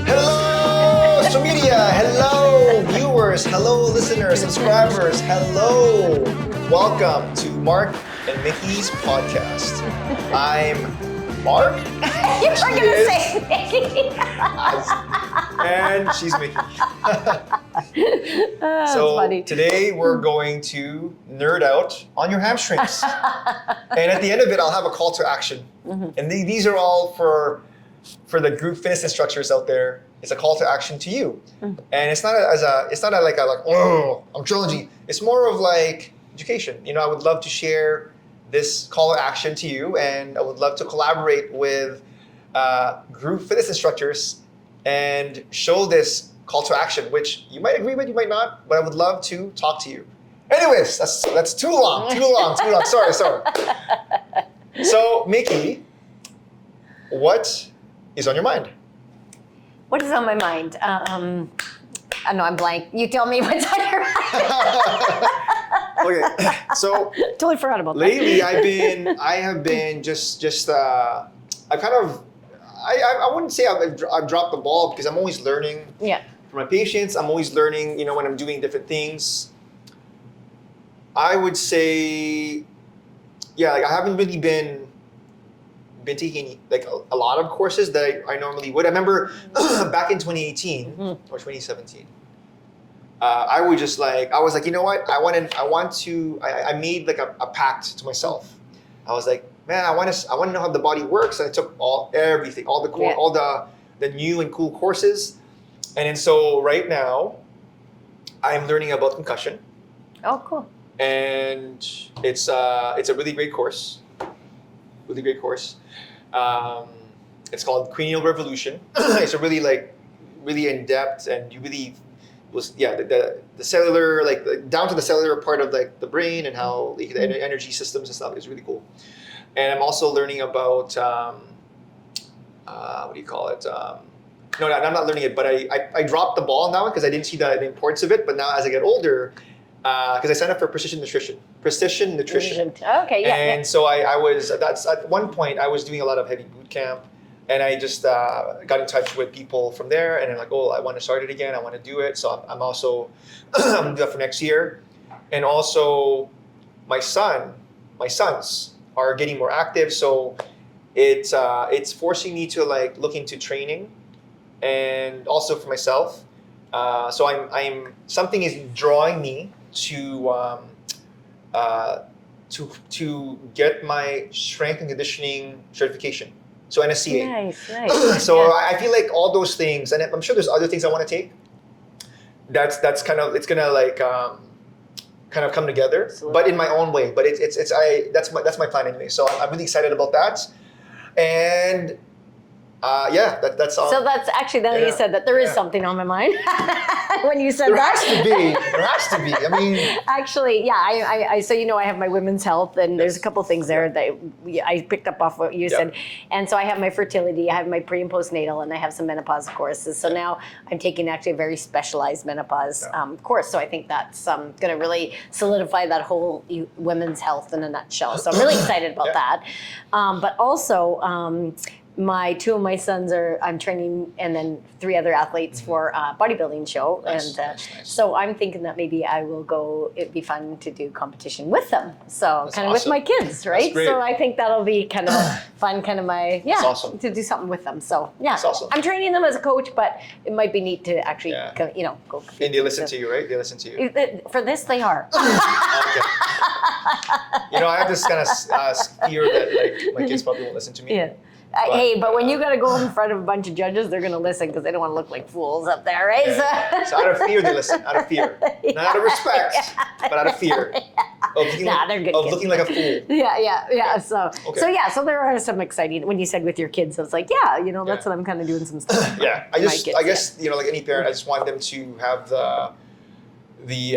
Hello, social media. Hello, viewers. Hello, listeners, subscribers. Hello. Welcome to Mark and Mickie's podcast. I'm Mark. You were going to say Mickey. And she's Mickey. So funny. Today we're going to nerd out on your hamstrings. And at the end of it, I'll have a call to action. Mm-hmm. And these are all for the group fitness instructors out there. It's a call to action to you. Mm. And it's not like oh, I'm challenging. It's more of like education. You know, I would love to share this call to action to you, and I would love to collaborate with group fitness instructors and show this call to action, which you might agree with, you might not, but I would love to talk to you. Anyways, that's too long. Sorry. So, Mickey, what is on your mind? What is on my mind? I know I'm blank. You tell me what's on your mind. Okay, so totally forgot about that. Lately, I have been I wouldn't say I've dropped the ball, because I'm always learning. Yeah. From my patients, I'm always learning. You know, when I'm doing different things, I would say, yeah, like I haven't really been taking like a lot of courses that I normally would. I remember back in 2018 or 2017. I was like, you know what? I made like a pact to myself. I was like, man, I want to know how the body works. And I took everything, all the new and cool courses. And then so right now, I'm learning about concussion. Oh, cool. And it's a really great course. It's called Cranial Revolution. It's a really in-depth, and you really the cellular, down to the cellular part of like the brain and how the energy systems and stuff is really cool. And I'm also learning about what do you call it? No, I'm not learning it, but I dropped the ball now because I didn't see the importance of it. But now as I get older, because I signed up for precision nutrition. Okay, yeah. And so that's at one point I was doing a lot of heavy boot camp, and I just got in touch with people from there, and I'm like, oh, I want to start it again. I want to do it. So I'm also I'm gonna do that for next year. And also my sons are getting more active, so it's forcing me to like look into training, and also for myself. So I'm something is drawing me to get my strength and conditioning certification. So NSCA. Nice. So yeah. I feel like all those things, and I'm sure there's other things I want to take. That's kind of, it's gonna like kind of come together, absolutely, but in my own way. But that's my plan anyway. So I'm really excited about that, and that's all. So that's actually, that you said that there is something on my mind when you said there that. There has to be. I mean, actually, yeah. I so I have my women's health, and there's a couple things there that I picked up off what you said, and so I have my fertility, I have my pre and postnatal, and I have some menopause courses. So now I'm taking actually a very specialized menopause course. So I think that's going to really solidify that whole women's health in a nutshell. So I'm really excited about that, but also. Two of my sons I'm training, and then 3 other athletes for a bodybuilding show. Nice. So I'm thinking that maybe I will go, it'd be fun to do competition with them. So kind of with my kids, right? So I think that'll be kind of fun, kind of to do something with them. So that's awesome. I'm training them as a coach, but it might be neat to actually, go. And they listen to you, right? They listen to you. For this, they are. Okay. I have this kind of fear that like my kids probably won't listen to me. Yeah. But when you got to go in front of a bunch of judges, they're going to listen because they don't want to look like fools up there, right? Yeah. So out of fear, they listen. Out of fear. Not out of respect, but out of fear. Of looking like a fool. Yeah. So there are some exciting, when you said with your kids, I was like, that's what I'm kind of doing some stuff. Yeah. I guess, like any parent, I just want them to have the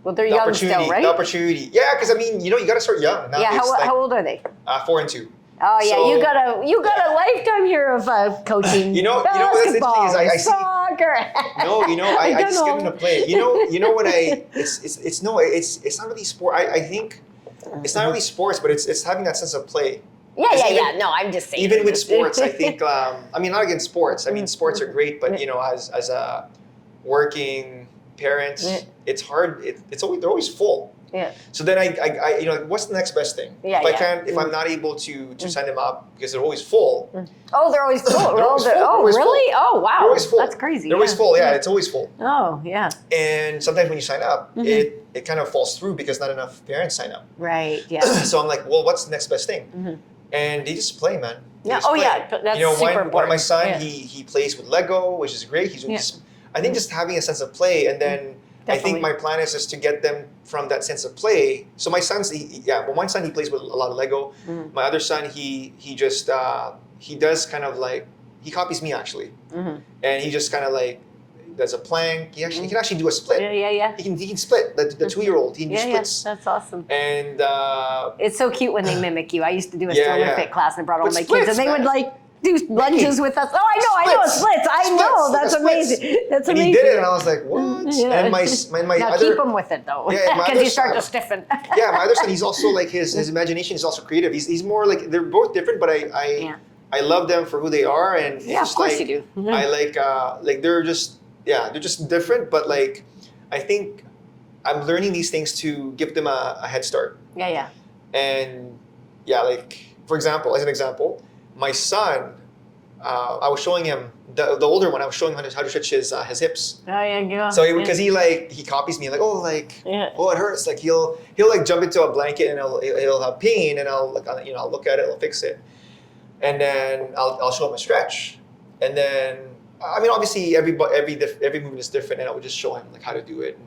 well, they're young still, right? The opportunity. Yeah, because you got to start young. How old are they? 4 and 2. Oh yeah, so, you got a lifetime here of coaching. Basketball, what's interesting is I see soccer. I just get into play. When it's not really sport. I think it's not really sports, but it's having that sense of play. Even- No, I'm just saying. Even with sports, I think. I mean, not against sports. I mean, sports are great, but as a working parent, it's hard. It's always they're always full. Yeah. So then what's the next best thing? Yeah, if I'm not able to sign them up because they're always full. Oh, they're always full. They're always full. They're Oh, always really? full. Oh, wow. They're always full. That's crazy. They're always full. Yeah, it's always full. Oh, yeah. And sometimes when you sign up, it kind of falls through because not enough parents sign up. Right. Yeah. So I'm like, well, what's the next best thing? And they just play, man. They Yeah. just Oh, play. yeah. That's super important. One of my son, Yeah. he plays with Lego, which is great. I think just having a sense of play, and then I think my plan is just to get them from that sense of play. So my son's, one son he plays with a lot of Lego. My other son, he just he does kind of like he copies me actually, and he just kind of like does a plank. He can actually do a split. Yeah. He can split the 2-year-old. He can do splits. That's awesome. And it's so cute when they mimic you. I used to do a stroller fit class and I brought all But my splits, kids, and they would man. like do lunges with us. Oh, I know, splits. I know, that's amazing. That's and amazing. he did it, and I was like, what? Yeah. And my now other keep them with it though, Yeah, my because other you start son- to stiffen. yeah, my other son, he's also like his imagination is also creative. He's more like they're both different, but I love them for who they are, and it's Yeah, of just course like, you do. I like they're just different, but like I think I'm learning these things to give them a head start. Yeah. And like for example, as an example, my son, I was showing him the older one. I was showing him how to stretch his hips. Oh yeah. So because he copies me like oh it hurts, like he'll like jump into a blanket and he'll have pain, and I'll look at it, I'll fix it, and then I'll show him a stretch, and then I mean obviously every movement is different, and I would just show him like how to do it,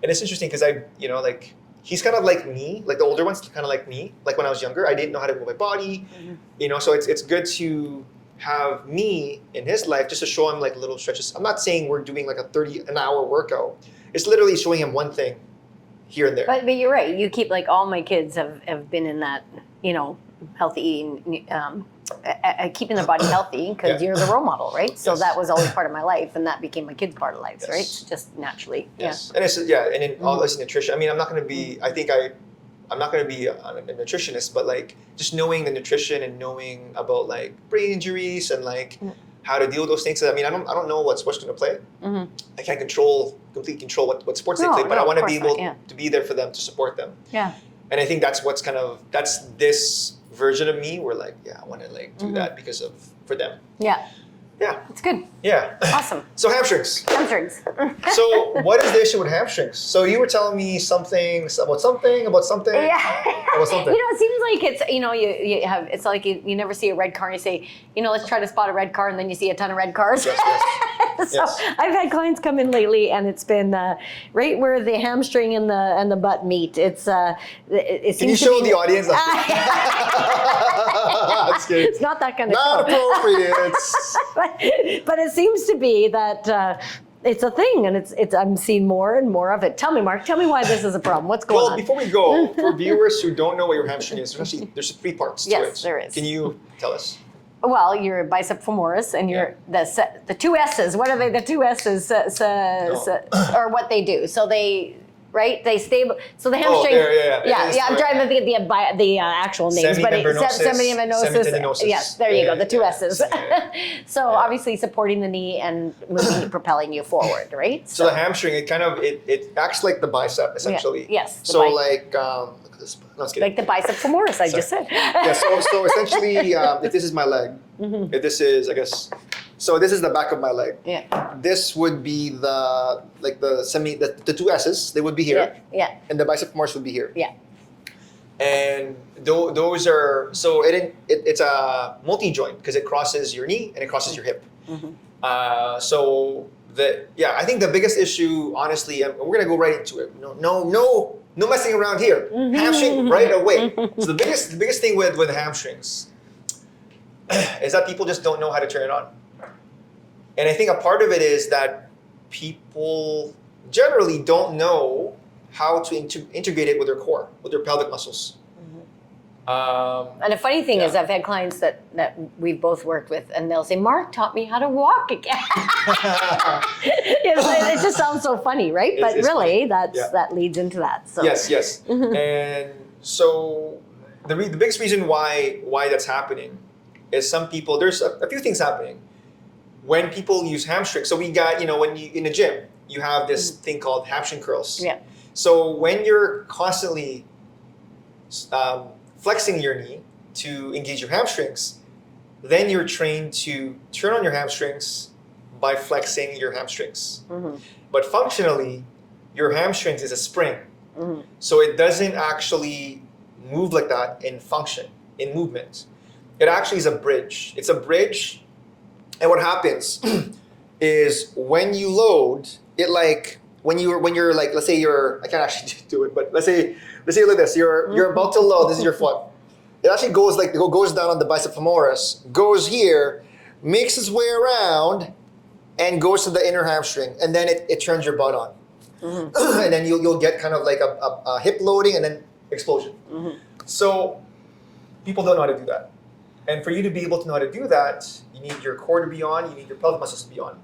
and it's interesting because like he's kind of like me, like the older one's kind of like me. Like when I was younger, I didn't know how to move my body, so it's good to have me in his life just to show him like little stretches. I'm not saying we're doing like an hour workout. It's literally showing him one thing here and there. But you're right. You keep like all my kids have been in that healthy eating, keeping their body healthy because you're the role model, right? So that was always part of my life, and that became my kids' part of life, right? Just naturally. Yes. And it's and then all this nutrition. I mean, I'm not going to be. I think I'm not going to be a nutritionist, but like just knowing the nutrition and knowing about like brain injuries and like how to deal with those things. I mean, I don't know what sports going to play. I can't completely control what sports they play, but I want to be able to be there for them, to support them. Yeah. And I think that's that's this version of me where like I want to like do that for them. Yeah. Yeah. It's good. Yeah. Awesome. So hamstrings. Hamstrings. So what is the issue with hamstrings? So you were telling me something about something. Yeah. About something. It seems like it's you have it's like you never see a red car and you say let's try to spot a red car, and then you see a ton of red cars. Yes. So I've had clients come in lately, and it's been right where the hamstring and the butt meet. It seems Can you show the audience? That's good. It's not that kind of Not show. appropriate. But it seems to be that it's a thing, and it's I'm seeing more and more of it. Tell me, Mark. Tell me why this is a problem. What's going on? Well, before we go, for viewers who don't know what your hamstring is, there's 3 parts to it. Yes, there is. Can you tell us? Well, your bicep femoris and your the 2 S's. What are they? The 2 S's, or what they do? So they stable. So the hamstring. I'm trying to think of the actual names, but semimembranosus. Yes, there you go. The 2 S's. So obviously supporting the knee and moving, propelling you forward, right? So the hamstring, it acts like the bicep essentially. Yes. So like. Look at this. No, just kidding. Like the bicep femoris, I just said. So essentially, if this is my leg, if this is, I guess, so this is the back of my leg. Yeah. This would be the 2 S's. They would be here. Yeah. And the bicep femoris would be here. Yeah. And those are it's a multi-joint because it crosses your knee and it crosses your hip. I think the biggest issue, honestly, and we're gonna go right into it. No messing around here. Hamstring right away. So the biggest thing with hamstrings is that people just don't know how to turn it on. And I think a part of it is that people generally don't know how to integrate it with their core, with their pelvic muscles. And the funny thing is, I've had clients that we've both worked with, and they'll say, "Mark taught me how to walk again." It just sounds so funny, right? But really, that leads into that. So. Yes. And so the biggest reason why that's happening is some people, there's a few things happening. When people use hamstrings, so we got, when you in the gym, you have this thing called hamstring curls. Yeah. So when you're constantly flexing your knee to engage your hamstrings, then you're trained to turn on your hamstrings by flexing your hamstrings. But functionally, your hamstrings is a spring. So it doesn't actually move like that in function, in movement. It actually is a bridge. It's a bridge. And what happens is when you load, it like, when you're like, let's say I can't actually do it, but let's say like this, you're about to load, this is your foot. It actually goes down on the bicep femoris, goes here, makes its way around, and goes to the inner hamstring, and then it turns your butt on. And then you'll get kind of like a hip loading and then explosion. So people don't know how to do that. And for you to be able to know how to do that, you need your core to be on, you need your pelvic muscles to be on.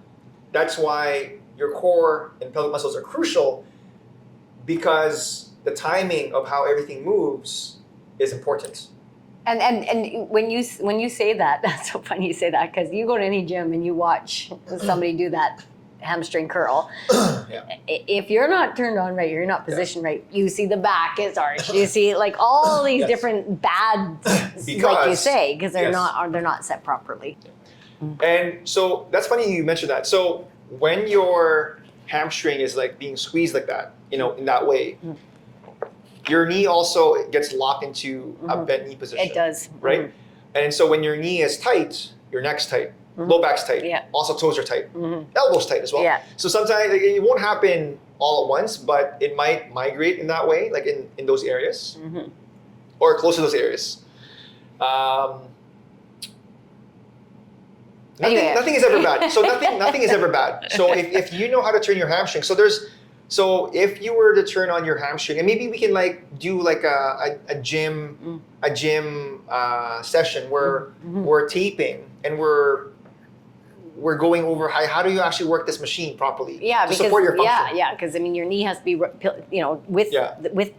That's why your core and pelvic muscles are crucial, because the timing of how everything moves is important. And when you say that, that's so funny you say that, because you go to any gym and you watch somebody do that hamstring curl. If you're not turned on right, you're not positioned right, you see the back is arched. You see like all these different bad, like you say, because they're not set properly. And so that's funny you mentioned that. So when your hamstring is like being squeezed like that, in that way, your knee also gets locked into a bent knee position. It does. Right? And so when your knee is tight, your neck's tight, low back's tight, also toes are tight, elbows tight as well. So sometimes it won't happen all at once, but it might migrate in that way, like in those areas, or close to those areas. Nothing is ever bad. So nothing is ever bad. So if you know how to turn your hamstring, so if you were to turn on your hamstring, and maybe we can do a gym session where we're taping and we're going over how do you actually work this machine properly to support your function. Because your knee has to be with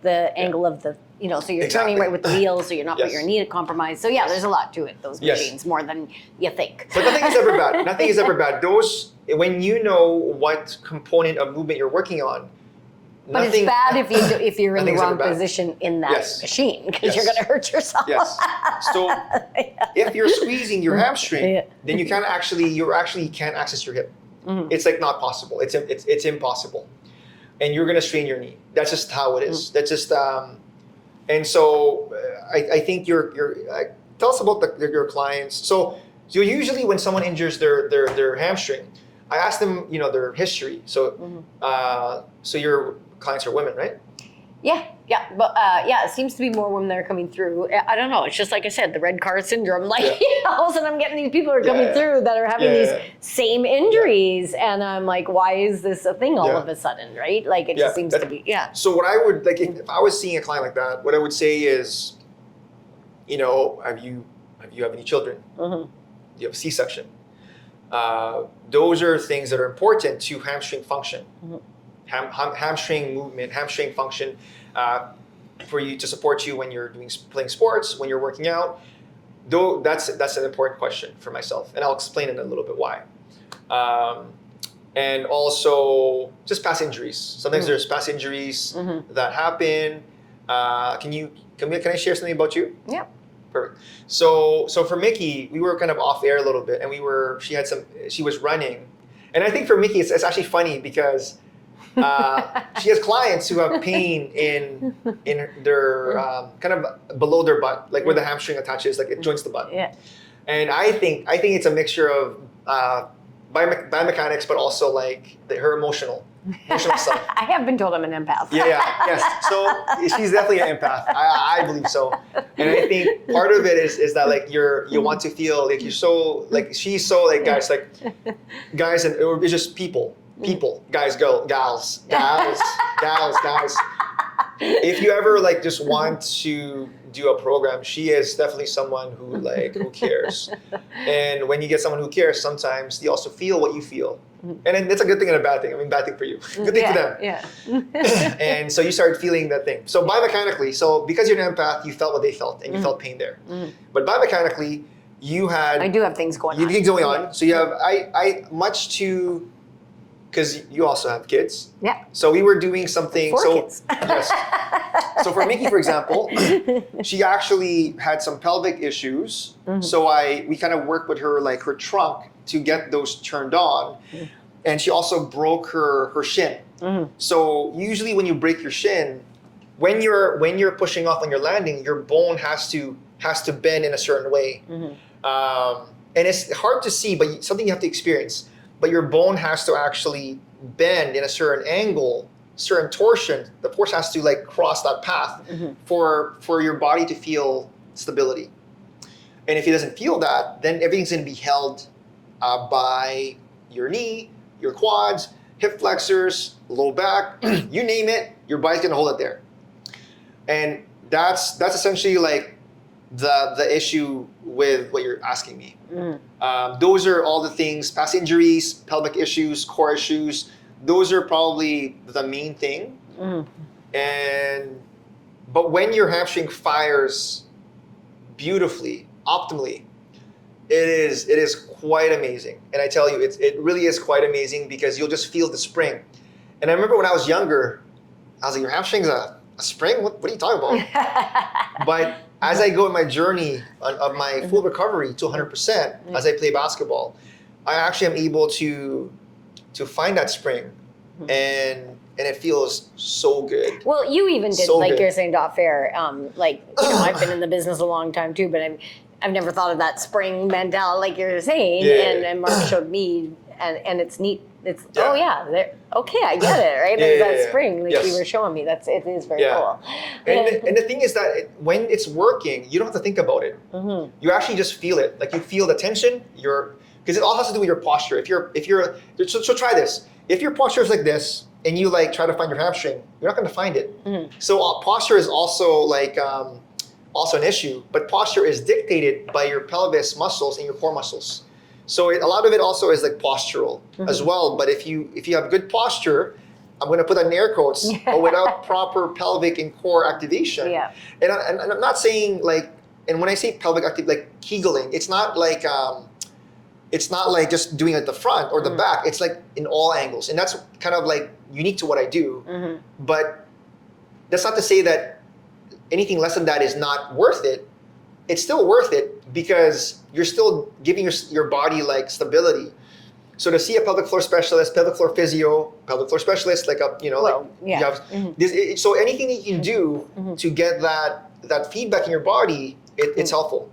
the angle of the so you're turning right with the wheels, so you're not putting your knee at compromise. So there's a lot to it, those machines, more than you think. But nothing is ever bad. Nothing is ever bad. Those, when you know what component of movement you're working on. But it's bad if you're in the wrong position in that machine, because you're going to hurt yourself. So if you're squeezing your hamstring, then you can't can't access your hip. It's like not possible. It's impossible, and you're going to strain your knee. That's just how it is. That's just and so I think tell us about your clients. So usually when someone injures their hamstring, I ask them their history. So so your clients are women, right? But it seems to be more women that are coming through. I don't know. It's just like I said, the red car syndrome. All of a sudden, I'm getting these people who are coming through that are having these same injuries, and I'm like, why is this a thing all of a sudden, right? Like it just seems to be. So what I would if I was seeing a client like that, what I would say is, have you have any children? Do you have a C-section? Those are things that are important to hamstring function. Hamstring movement, hamstring function, for you to support you when you're playing sports, when you're working out. Though that's an important question for myself, and I'll explain in a little bit why. And also just past injuries. Sometimes there's past injuries that happen. Can I share something about you? Yeah. Perfect. So for Mikkie, we were kind of off air a little bit, and she was running, and I think for Mikkie it's actually funny because. She has clients who have pain in their kind of below their butt, like where the hamstring attaches, like it joins the butt. And I think it's a mixture of biomechanics, but also like her emotional stuff. I have been told I'm an empath. Yes. So she's definitely an empath. I believe so. And I think part of it is that like you want to feel like you're so like she's so like guys and it's just people, guys, gals. If you ever like just want to do a program, she is definitely someone who like who cares. And when you get someone who cares, sometimes they also feel what you feel. And then that's a good thing and a bad thing. I mean, bad thing for you, good thing for them. Yeah. And so you started feeling that thing. So biomechanically, so because you're an empath, you felt what they felt, and you felt pain there. But biomechanically, you had I do have things going on. you have things going on. So you have I much to. Because you also have kids. Yeah. So we were doing something. 4 so kids. yes. So for Mikkie, for example, she actually had some pelvic issues. So we kind of worked with her, like her trunk, to get those turned on. And she also broke her shin. So usually when you break your shin, when you're pushing off when you're landing, your bone has to bend in a certain way. And it's hard to see, but something you have to experience. But your bone has to actually bend in a certain angle, certain torsion. The force has to like cross that path for your body to feel stability. And if it doesn't feel that, then everything's going to be held by your knee, your quads, hip flexors, low back, you name it, your body's going to hold it there. And that's essentially like the issue with what you're asking me. Those are all the things: past injuries, pelvic issues, core issues. Those are probably the main thing. But when your hamstring fires beautifully, optimally, it is quite amazing. And I tell you, it really is quite amazing, because you'll just feel the spring. And I remember when I was younger, I was like, your hamstring's a spring? What are you talking about? But as I go in my journey of my full recovery to 100%, as I play basketball, I actually am able to find that spring, and it feels so good. Well, you even did, So like good. you're saying, off air. I've been in the business a long time too, but I've never thought of that spring mentality, like you're saying. Yeah. And Mark showed me, and it's neat. It's Yeah. okay, I get it, right? Yeah, There's yeah, that yeah. spring, like Yes. you were showing me. It is very Yeah. cool. And the thing is that when it's working, you don't have to think about it. You actually just feel it. Like you feel the tension. Because it all has to do with your posture. If you're so try this. If your posture is like this, and you like try to find your hamstring, you're not going to find it. So posture is also like also an issue. But posture is dictated by your pelvis muscles and your core muscles. So a lot of it also is like postural as well. But if you have good posture, I'm going to put that in air quotes, but without proper pelvic and core activation. Yeah. And I'm not saying like, and when I say pelvic active, like Kegeling, it's not like just doing it at the front or the back. It's like in all angles. And that's kind of like unique to what I do. But that's not to say that anything less than that is not worth it. It's still worth it, because you're still giving your body like stability. So to see a pelvic floor specialist, pelvic floor physio, pelvic floor specialist, like so anything that you can do to get that feedback in your body, it's helpful.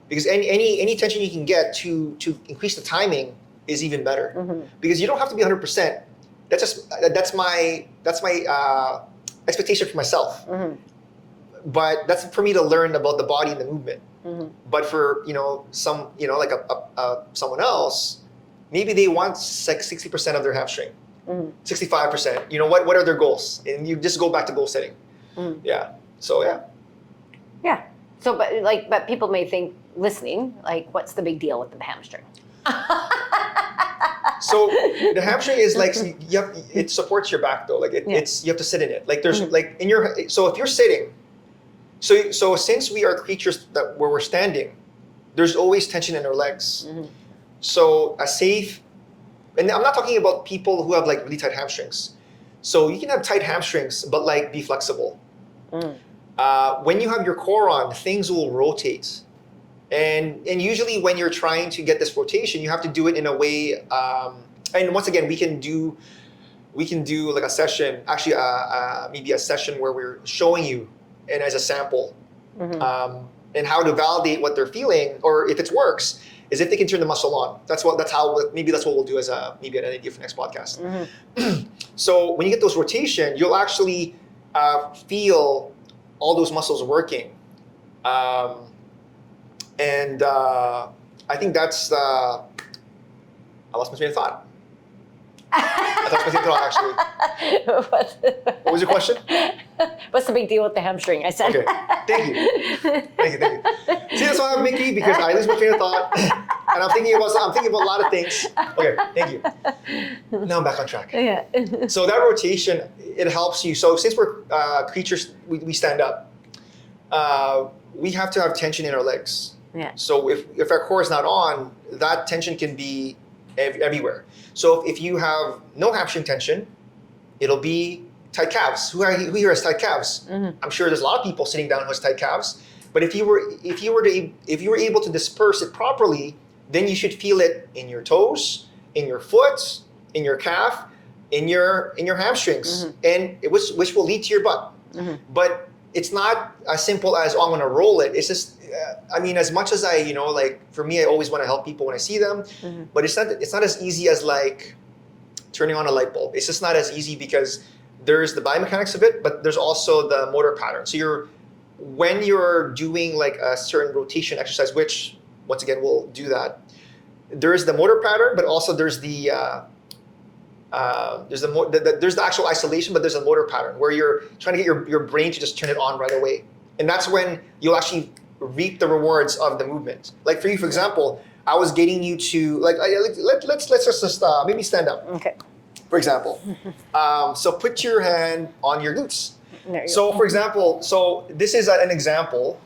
Because any tension you can get to increase the timing is even better. Because you don't have to be 100%. That's my expectation for myself. But that's for me to learn about the body and the movement. But for some like someone else, maybe they want like 60% of their hamstring, 65%. What are their goals? And you just go back to goal setting. Yeah. So yeah. Yeah. So, but people may think, listening, like, what's the big deal with the hamstring? So the hamstring is like it supports your back though. Like it's you have to sit in it. Like there's like so if you're sitting. So since we are creatures where we're standing, there's always tension in our legs. So a safe, and I'm not talking about people who have like really tight hamstrings. So you can have tight hamstrings, but like be flexible. When you have your core on, things will rotate. And usually when you're trying to get this rotation, you have to do it in a way, and once again, we can do like a session, actually maybe a session where we're showing you, and as a sample, and how to validate what they're feeling, or if it works, is if they can turn the muscle on. Maybe that's what we'll do as maybe an idea for next podcast. So when you get those rotation, you'll actually feel all those muscles working. And I think that's I lost my train of thought. I thought it was potato actually. What was your question? What's the big deal with the hamstring? I said. Okay, thank you. Thank you. See, that's why I have Mickey, because I lose my train of thought. And I'm thinking about a lot of things. Okay, thank you. Now I'm back on track. Yeah. So that rotation, it helps you. So since we're creatures, we stand up, we have to have tension in our legs. Yeah. So if our core is not on, that tension can be everywhere. So if you have no hamstring tension, it'll be tight calves. Who here has tight calves? Mm-hmm. I'm sure there's a lot of people sitting down who has tight calves. But if you were able to disperse it properly, then you should feel it in your toes, in your foot, in your calf, in your hamstrings, mm-hmm. and which will lead to your butt. Mm-hmm. But it's not as simple as, oh, I'm going to roll it. It's just, as much as I, for me, I always want to help people when I see them, mm-hmm. but it's not as easy as like turning on a light bulb. It's just not as easy because there's the biomechanics of it, but there's also the motor pattern. So when you're doing like a certain rotation exercise, which once again, we'll do that, there's the motor pattern, but also there's the actual isolation, but there's a motor pattern where you're trying to get your brain to just turn it on right away. And that's when you'll actually reap the rewards of the movement. Like for you, for example, I was getting you to let's just maybe stand up. Okay. For example, so put your hand on your glutes. So go. For example, this is an example,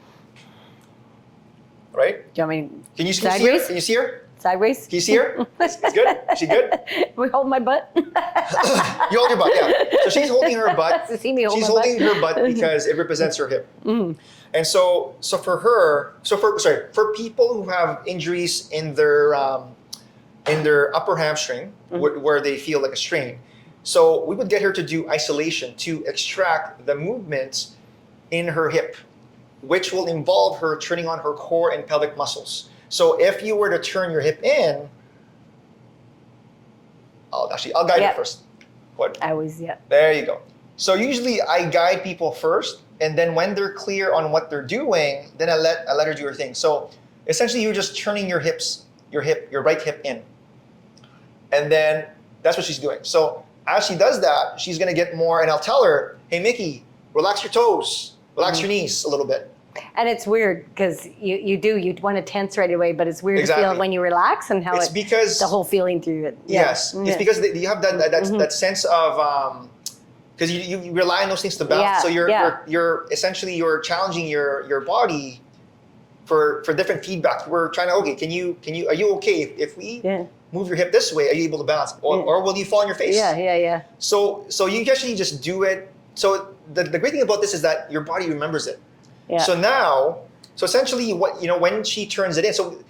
right? Do you want me Can you see her? Can you see her? Sideways? Can you see her? It's good? Is she good? We hold my butt? You hold your butt, yeah. So she's holding her butt. To see me hold she's my holding butt. her butt because it represents her hip. Mm. And so for people who have injuries in their upper hamstring, where they feel like a strain, so we would get her to do isolation to extract the movements in her hip, which will involve her turning on her core and pelvic muscles. So if you were to turn your hip in, I'll guide you first. What? I always, yeah. There you go. So usually I guide people first, and then when they're clear on what they're doing, then I let her do her thing. So essentially you're just turning your right hip in. And then that's what she's doing. So as she does that, she's gonna get more, and I'll tell her, hey Mickey, relax your toes, relax your knees a little bit. And it's weird because you want to tense right away, but it's weird to feel when you relax and how it's because the whole feeling through it. Yeah. Yes, it's because you have that sense of because you rely on those things to bounce. So you're essentially challenging your body for different feedback. We're trying to are you okay if we move your hip this way? Are you able to balance, or will you fall on your face? Yeah. So you actually just do it. So the great thing about this is that your body remembers it. Yeah. So essentially when she turns it in, so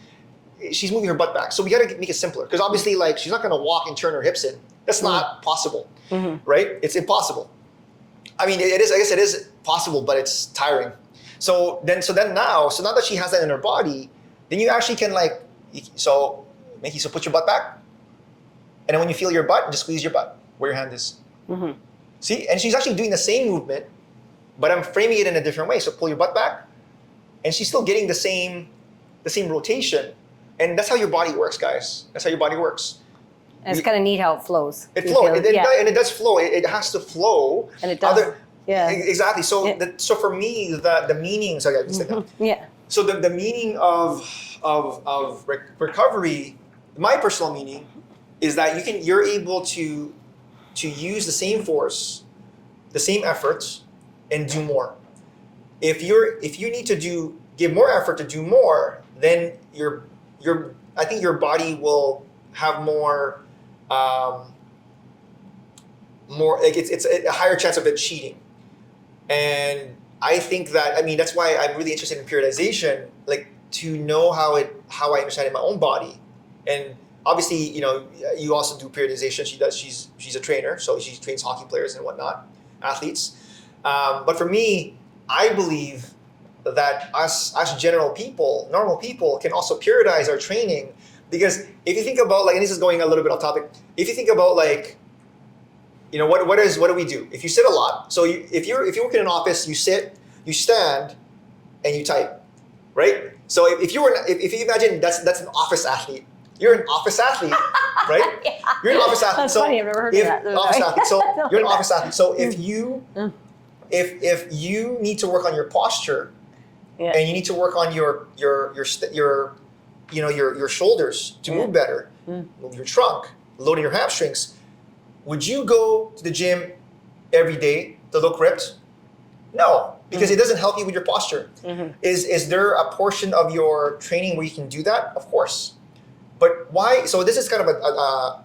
she's moving her butt back. So we got to make it simpler because obviously she's not going to walk and turn her hips in. That's not possible, right? It's impossible. I mean, it is. I guess it is possible, but it's tiring. So now that she has that in her body, then you actually can Mickey, so put your butt back, and then when you feel your butt, just squeeze your butt where your hand is. Mm-hmm. See, and she's actually doing the same movement, but I'm framing it in a different way. So pull your butt back, and she's still getting the same rotation, and that's how your body works, guys. That's how your body works. And it's kind of neat how it flows. It flows, and it does flow. It has to flow. And it does. Exactly. So, so for me, the meaning. So So the meaning of recovery, my personal meaning, is that you're able to use the same force, the same efforts, and do more. If you need to give more effort to do more, then I think your body will have more it's a higher chance of it cheating. And I think that's why I'm really interested in periodization, to know how I understand it in my own body. And obviously, you also do periodization. She's a trainer, so she trains hockey players and whatnot, athletes. But for me, I believe that us normal people can also periodize our training, because if you think about and this is going a little bit off topic, if you think about what do we do? If you sit a lot, so if you work in an office, you sit, you stand, and you type, right? So if you imagine that's an office athlete, you're an office athlete, right? Yeah. You're an office athlete. That's so funny. I've never heard of that. Office athlete. So Don't you're an like office athlete. So if you need to work on your posture, Yeah. and you need to work on your shoulders to move better, move your trunk, loading your hamstrings, would you go to the gym every day to look ripped? No, because it doesn't help you with your posture. Is there a portion of your training where you can do that? Of course. But why? So this is kind of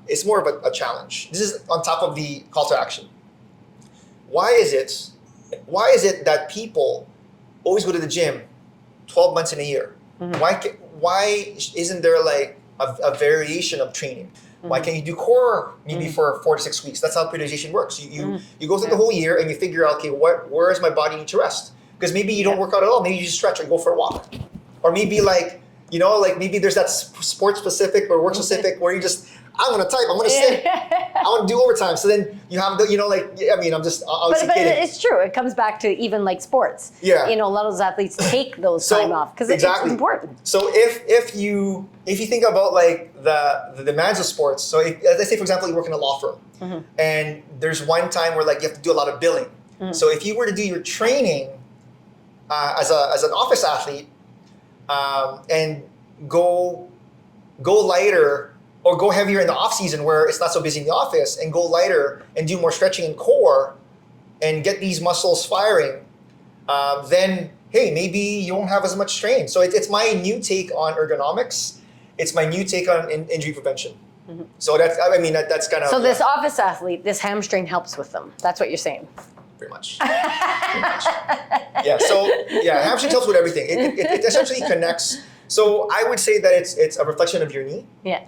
it's more of a challenge. This is on top of the call to action. Why is it that people always go to the gym 12 months in a year? Why isn't there like a variation of training? Why can't you do core maybe for 4 to 6 weeks? That's how periodization works. You go through the whole year and you figure out, okay, where is my body need to rest? Because maybe you don't work out at all. Maybe you just stretch and go for a walk. Or maybe maybe there's that sport specific or work specific where you just, I'm going to type, I'm going to sit, I want to do overtime. So then you have the, I'm just obviously But kidding. it's true. It comes back to even like sports. Yeah. A lot of those athletes take those time off because it's important. So if you think about like the demands of sports, so let's say for example you work in a law firm, and there's one time where like you have to do a lot of billing. So if you were to do your training as an office athlete, and go lighter or go heavier in the off season where it's not so busy in the office, and go lighter and do more stretching in core and get these muscles firing, then hey, maybe you won't have as much strain. So it's my new take on ergonomics. It's my new take on injury prevention. So that's kind of. So this office athlete, this hamstring helps with them. That's what you're saying. Pretty much. Yeah. So hamstring helps with everything. It essentially connects. So I would say that it's a reflection of your knee. Yeah.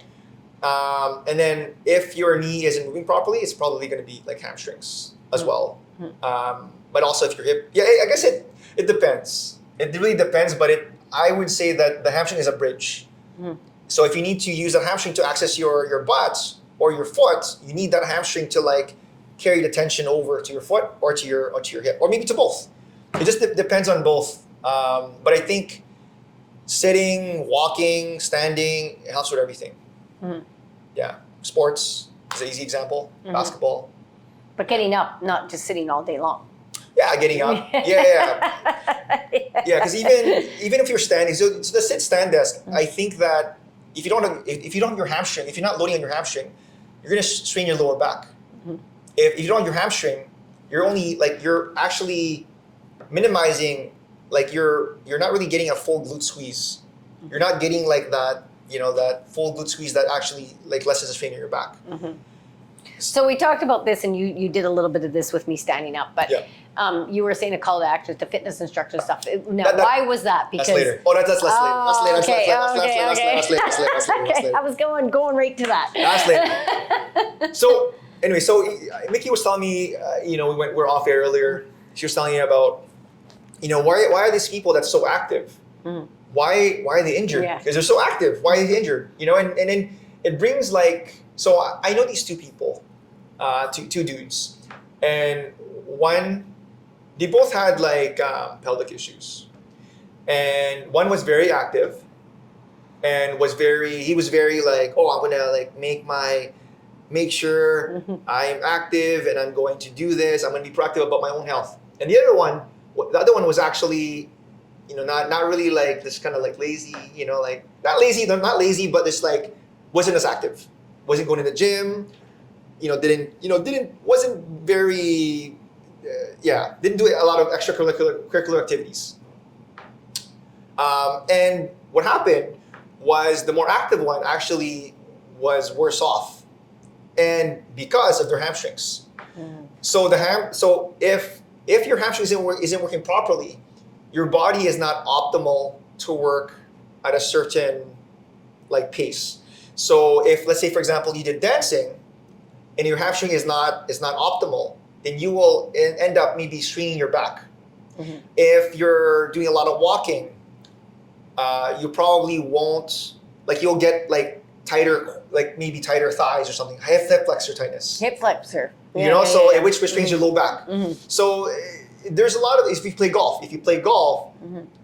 And then if your knee isn't moving properly, it's probably going to be like hamstrings as well. But also if your hip, I guess it depends. It really depends, but I would say that the hamstring is a bridge. So if you need to use that hamstring to access your butt or your foot, you need that hamstring to like carry the tension over to your foot or to your hip, or maybe to both. It just depends on both. But I think sitting, walking, standing, it helps with everything. Yeah, sports is an easy example. Basketball. But getting up, not just sitting all day long. Yeah, getting up. Yeah. Because even if you're standing, so the sit-stand desk, I think that if you don't have your hamstring, if you're not loading on your hamstring, you're gonna strain your lower back. If you don't have your hamstring, you're actually minimizing, like you're not really getting a full glute squeeze. You're not getting like that, that full glute squeeze that actually like lessens the strain in your back. So we talked about this, and you did a little bit of this with me standing up, but you were saying a call to action to fitness instructor stuff. Now, why was that? Because that's later. Oh, that's later. That's later. Okay, I was going right to that. That's later. So anyway, Mikkie was telling me, we're off air earlier. She was telling me about, why are these people that's so active? Why are they injured? Because they're so active. Why are they injured? And then it brings like, so I know these two people, two dudes, and one, they both had like pelvic issues, and one was very active, and he was very like, oh, I'm gonna like make sure I'm active, and I'm going to do this. I'm gonna be proactive about my own health. And the other one was actually, not really like this kind of like lazy, like not lazy, but just like wasn't as active, wasn't going to the gym, wasn't very, didn't do a lot of extracurricular activities. And what happened was the more active one actually was worse off, and because of their hamstrings. So if your hamstring isn't working properly, your body is not optimal to work at a certain like pace. So if, let's say for example, you did dancing and your hamstring is not optimal, then you will end up maybe straining your back. If you're doing a lot of walking, you probably won't, like you'll get like tighter, like maybe tighter thighs or something, hip flexor tightness. Hip flexor. Which strains your low back. So there's a lot of, if you play golf,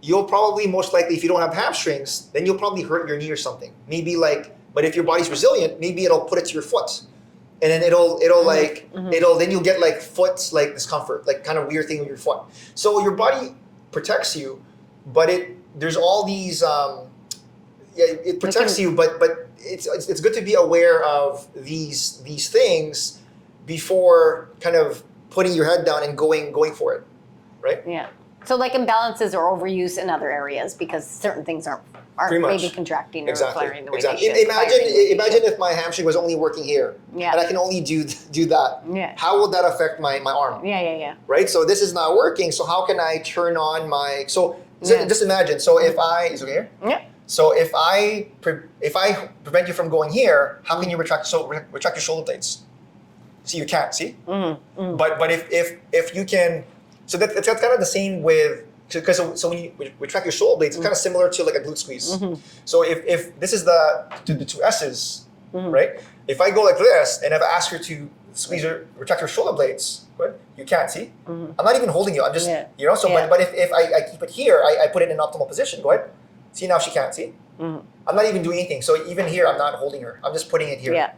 you'll probably most likely, if you don't have hamstrings, then you'll probably hurt your knee or something. Maybe like But if your body's resilient, maybe it'll put it to your foot. And then it'll then you'll get like foot like discomfort, like kind of weird thing with your foot. So your body protects you, but there's all these it protects you, but it's good to be aware of these things before kind of putting your head down and going for it, right? Yeah. So like imbalances or overuse in other areas because certain things aren't maybe contracting or firing the way they should. Imagine if my hamstring was only working here, and I can only do that. Yeah. How would that affect my arm? Yeah. Right. So this is not working. So how can I turn on my? So just imagine. So if is it okay here? Yeah. So if I prevent you from going here, how can you retract your shoulder blades? See, you can't. See. But if you can, so that's kind of the same with. Because so when you retract your shoulder blades, it's kind of similar to like a glute squeeze. So if this is the two S's, right? If I go like this and if I ask you to retract your shoulder blades, good, you can't, see? I'm not even holding you. I'm just so. But if I keep it here, I put it in an optimal position. Go ahead. See, now she can't, see? I'm not even doing anything. So even here, I'm not holding her. I'm just putting it here. Yeah.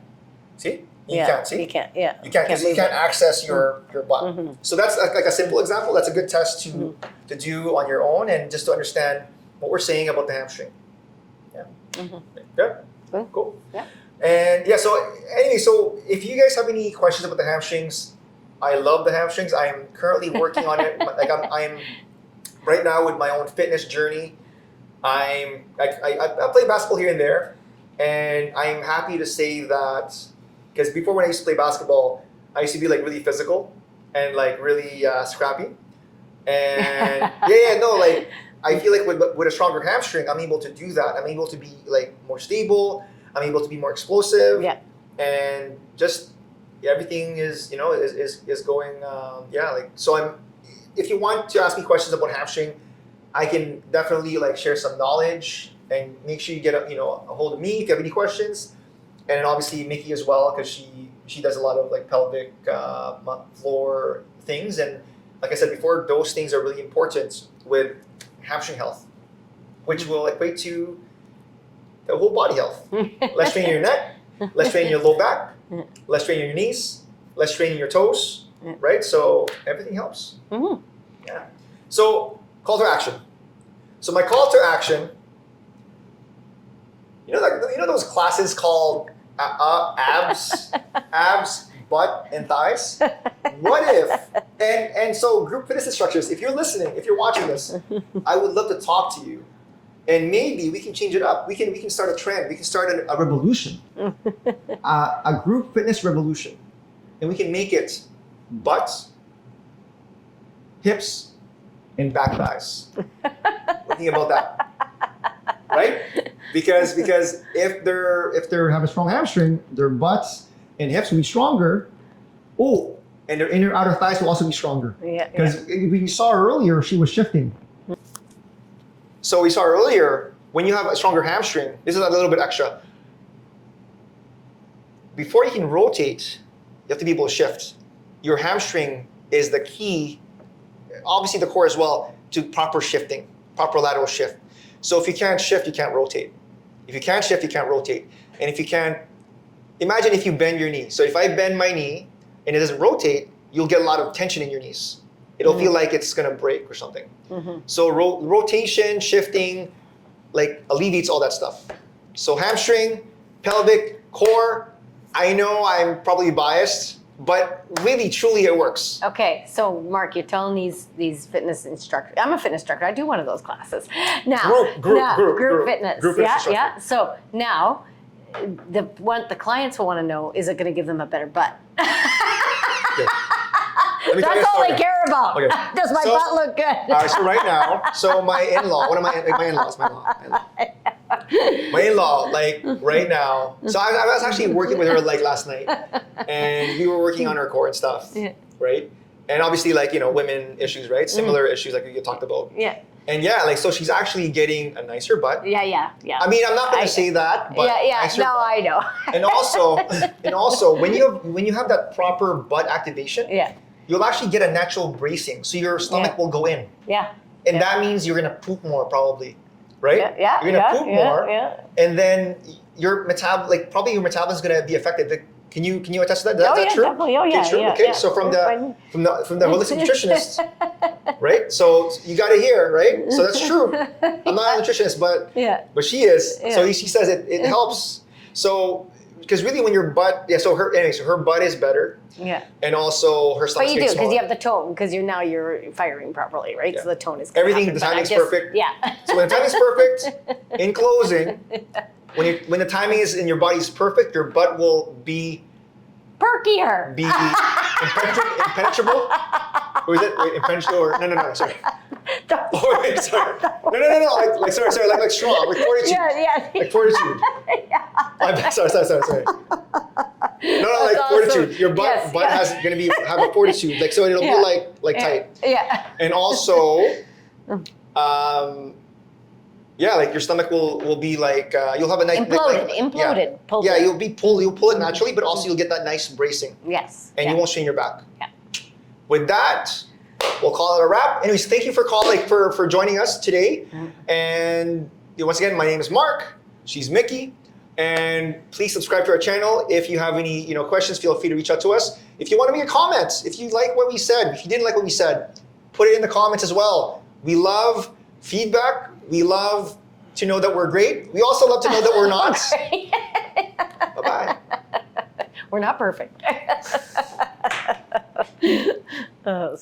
See? You can't, see? You can't, yeah. You can't, because you can't access your butt. So that's like a simple example. That's a good test to do on your own and just to understand what we're saying about the hamstring. Yeah. Yeah. Cool. Yeah. And yeah, so anyway, so if you guys have any questions about the hamstrings, I love the hamstrings. I'm currently working on it. Like I'm right now with my own fitness journey. I play basketball here and there, and I'm happy to say that. Because before when I used to play basketball, I used to be like really physical and like really scrappy. And like I feel like with a stronger hamstring, I'm able to do that. I'm able to be like more stable. I'm able to be more explosive. Yeah. And just everything is is going so if you want to ask me questions about hamstring, I can definitely like share some knowledge and make sure you get a hold of me if you have any questions. And then obviously Mikkie as well, because she does a lot of like pelvic floor things, and like I said before, those things are really important with hamstring health, which will equate to the whole body health. Less strain in your neck, less strain in your low back, less strain in your knees, less strain in your toes, right? So everything helps. Yeah. So call to action. So my call to action. You know those classes called abs, butt, and thighs? What if, and so group fitness instructors, if you're listening, if you're watching this, I would love to talk to you. And maybe we can change it up. We can start a trend. We can start a revolution, a group fitness revolution. And we can make it butts, hips, and back thighs. What do you think about that? Right? Because if they have a strong hamstring, their butts and hips will be stronger. Oh, and their inner outer thighs will also be stronger. Yeah. Because we saw earlier, she was shifting. So we saw earlier, when you have a stronger hamstring, this is a little bit extra. Before you can rotate, you have to be able to shift. Your hamstring is the key, obviously the core as well, to proper shifting, proper lateral shift. So if you can't shift, you can't rotate. If you can't shift, you can't rotate. And if you can't, imagine if you bend your knee. So if I bend my knee and it doesn't rotate, you'll get a lot of tension in your knees. It'll feel like it's gonna break or something. So rotation, shifting, like alleviates all that stuff. So hamstring, pelvic, core, I know I'm probably biased, but really, truly, it works. Okay, so Mark, you're telling these fitness instructors. I'm a fitness instructor. I do one of those classes. Now, group fitness. Yeah. So now, what the clients will want to know is it going to give them a better butt? That's all they care about. Okay. Does my butt look good? All right. So right now, my in-law. What am my in-laws? My in-law, like right now. So I was actually working with her like last night, and we were working on her core and stuff, right? And obviously, like women issues, right? Similar issues like you talked about. Yeah. And so she's actually getting a nicer butt. Yeah. I mean, I'm not going to say that, but nicer butt. I know. and also, when you have that proper butt activation, you'll actually get a natural bracing, so your stomach will go in. Yeah. And that means you're gonna poop more probably. right? Yeah. You're gonna poop more, Yeah. and then your probably your metabolism is gonna be affected. Can you attest to that? Is that true? Definitely. Oh, yeah. Okay, true. Yeah, okay, yeah. so from the holistic nutritionist, right? So you got to hear, right? So that's true. I'm not a nutritionist, but she is. Yeah. So she says it helps. So because really when your butt, so her butt is better. Yeah. And also her stomach's But you do, because you smaller. have the tone, because you're firing properly, right? Yeah. So the tone is Everything, the timing's perfect. Yeah. So when the timing's perfect, in closing, when the timing is and your body's perfect, your butt will be Perkier. impenetrable. Or is it impenetrable? Or, no, sorry. Oh, wait, sorry. No. Like sorry, like strong, like fortitude. Yeah. Like fortitude. Sorry. No, like That's fortitude. awesome. Your butt has have a fortitude, like so it'll be like tight. Yeah. And also, like your stomach will be like you'll have a nice imploded. Yeah, you'll pull it naturally, but also you'll get that nice bracing. Yes. And you won't strain your back. Yeah. With that, we'll call it a wrap. Anyways, thank you for joining us today. And once again, my name is Mark. She's Mickey. And please subscribe to our channel. If you have any questions, feel free to reach out to us. If you want to make a comment, if you like what we said, if you didn't like what we said, put it in the comments as well. We love feedback. We love to know that we're great. We also love to know that we're not. Bye-bye. We're not perfect.